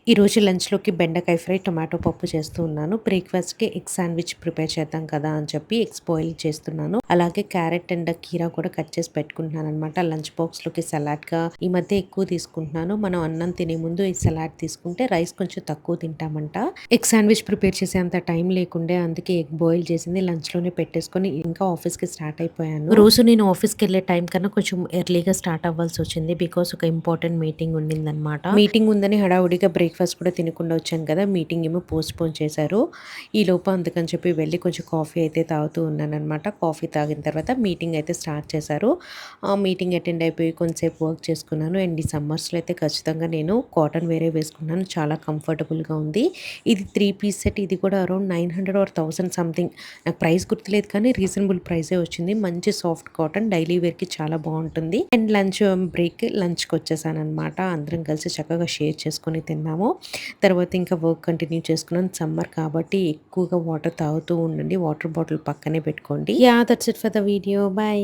ఈరోజు లంచ్‌లోకి బెండకాయ fry, tomato పప్పు చేస్తూ ఉన్నాను. బ్రేక్‌ఫాస్ట్‌కి ఎగ్ శాండ్విచ్ ప్రిపేర్ చేద్దాం కదా అని చెప్పి ఎగ్స్ బాయిల్ చేస్తున్నాను. అలాగే క్యారెట్ అండ్ కీరా కూడా కట్ చేసి పెట్టుకుంటున్నాననమాట. లంచ్ బాక్స్‌లోకి సలాడ్‌గా ఈ మధ్య ఎక్కువ తీసుకుంటున్నాను. మనం అన్నం తినే ముందు ఈ సలాడ్ తీసుకుంటే రైస్ కొంచెం తక్కువ తింటామంట. ఎగ్ శాండ్విచ్ ప్రిపేర్ చేసే అంత టైం లేకుండే అందుకే ఎగ్ బాయిల్ చేసింది లంచ్‌లోనే పెట్టేసుకొని ఇంకా ఆఫీస్‌కి స్టార్ట్ అయిపోయాను. రోజు నేను ఆఫీస్‌కెళ్ళే టైం కన్నా కొంచెం ఎర్లీగా స్టార్ట్ అవ్వాల్సొచ్చింది. బికాజ్ ఒక ఇంపార్టెంట్ మీటింగ్ ఉండిందనమాట. మీటింగ్ ఉందని హడావుడిగా బ్రేక్‌ఫాస్ట్ కూడా తినకుండా వచ్చాను కదా! మీటింగ్ ఏమో పోస్ట్‌పోన్ చేశారు. ఈలోపు అందుకని చెప్పి వెళ్ళి కొంచెం కాఫీ అయితే తాగుతూ ఉన్నాననమాట. కాఫీ తాగిన తర్వాత మీటింగ్ అయితే స్టార్ట్ చేశారు. ఆ మీటింగ్ అటెండ్ అయిపోయి కొంతసేపు వర్క్ చేసుకున్నాను. అండ్ ఈ సమ్మర్స్‌లో అయితే ఖచ్చితంగా నేను కాటన్ వేరే వేసుకున్నాను. చాలా కంఫర్టబుల్‌గా ఉంది. ఇది 3 పీస్ సెట్ ఇది కూడా అరౌండ్ 900 ఆర్ 1000 సంథింగ్. నాకు ప్రైస్ గుర్తులేదు కానీ రీజనబుల్ ప్రైసే వచ్చింది. మంచి సాఫ్ట్ కాటన్ డైలీ వేర్‌కి చాలా బావుంటుంది. అండ్ లంచ్‌కి వచ్చేసాననమాట. అందరం కలిసి చక్కగా షేర్ చేసుకొని తిన్నాము. తర్వాత ఇంకా వర్క్ కంటిన్యూ చేసుకున్నాను. సమ్మర్ కాబట్టి ఎక్కువగా వాటర్ తాగుతూ ఉండండి. వాటర్ బాటిల్ పక్కనే పెట్టుకోండి. That's it for the video. By.